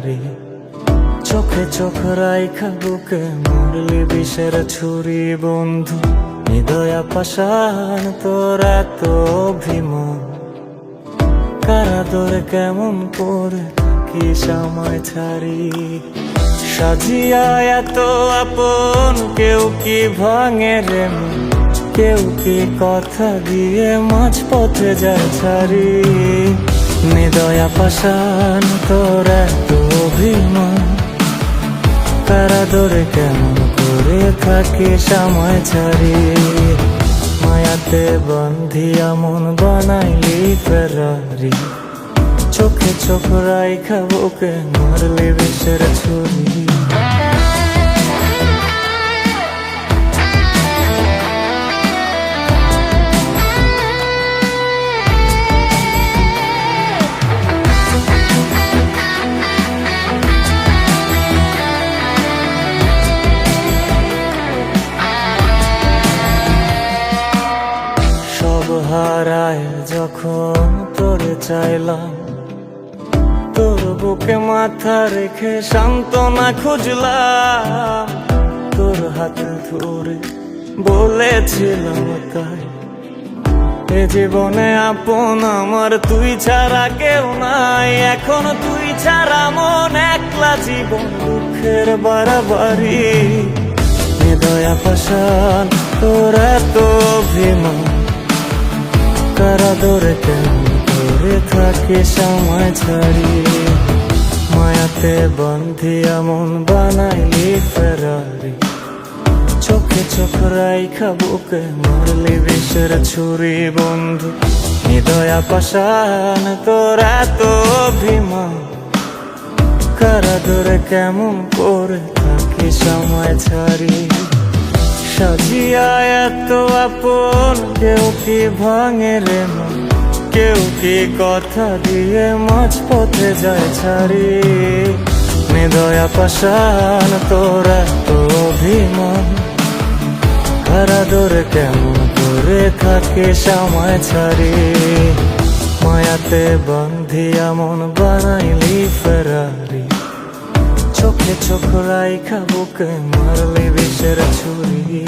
ফেরারি। চোখে চোখ রাইখা বুকে মারলি বিষের ছুরি বন্ধু। হৃদয়া পাষাণ তোর এত অভিমান, কারা দরে কেমন করে কি সময় ছাড়ি। সাজিয়া এত আপন কেউ কি ভাঙে রে মন, কেউ কি কথা দিয়ে মাঝ পথে যায় ছাড়ি। হৃদয়া পাষাণ তোর এত অভিমান, কারা দরে কেমন করে থাকি সময় ছাড়ি। মায়াতে বন্ধিয়া মন বানাইলি ফেরারি। চোখে চোখ রাইখা বুকে মারলি বিষের ছুরি। সব হারায় যখন তোরে চাইলাম, তোর বুকে মাথা রেখে সান্ত্বনা খুঁজলাম। তোর হাত ধরে বলেছিলাম তাই, এ জীবনে আপন আমার তুই ছাড়া কেউ নাই। এখন তুই ছাড়া মন একলা জীবন দুঃখের বাড়াবাড়ি। হৃদয়া পাষাণ তোর এত অভিমান, কারা দরে কেমন করে থাকে সময় ছাড়ি। মায়াতে বন্ধিয়া মন বানাইলি ফেরারি। চোখে চোখ রাইখা বুকে মারলি বিষের ছুরি বন্ধু। হৃদয়া পাষাণ তোর এত অভিমান, কারা দরে কেমন করে থাকি সময় ছাড়ি। সাজিয়া এত আপন কেউ কি ভাঙে রে মন, কেউ কি কথা দিয়ে মাঝ পথে যায় ছাড়ি। হৃদয়া পাষাণ তোর এত অভিমান, কারা দরে কেমন করে থাকে সময় ছাড়ি। মায়াতে বন্ধিয়া মন বানাইলি ফেরারি। চোখে চোখ রাইখা বুকে মারলি বিষের ছুরি।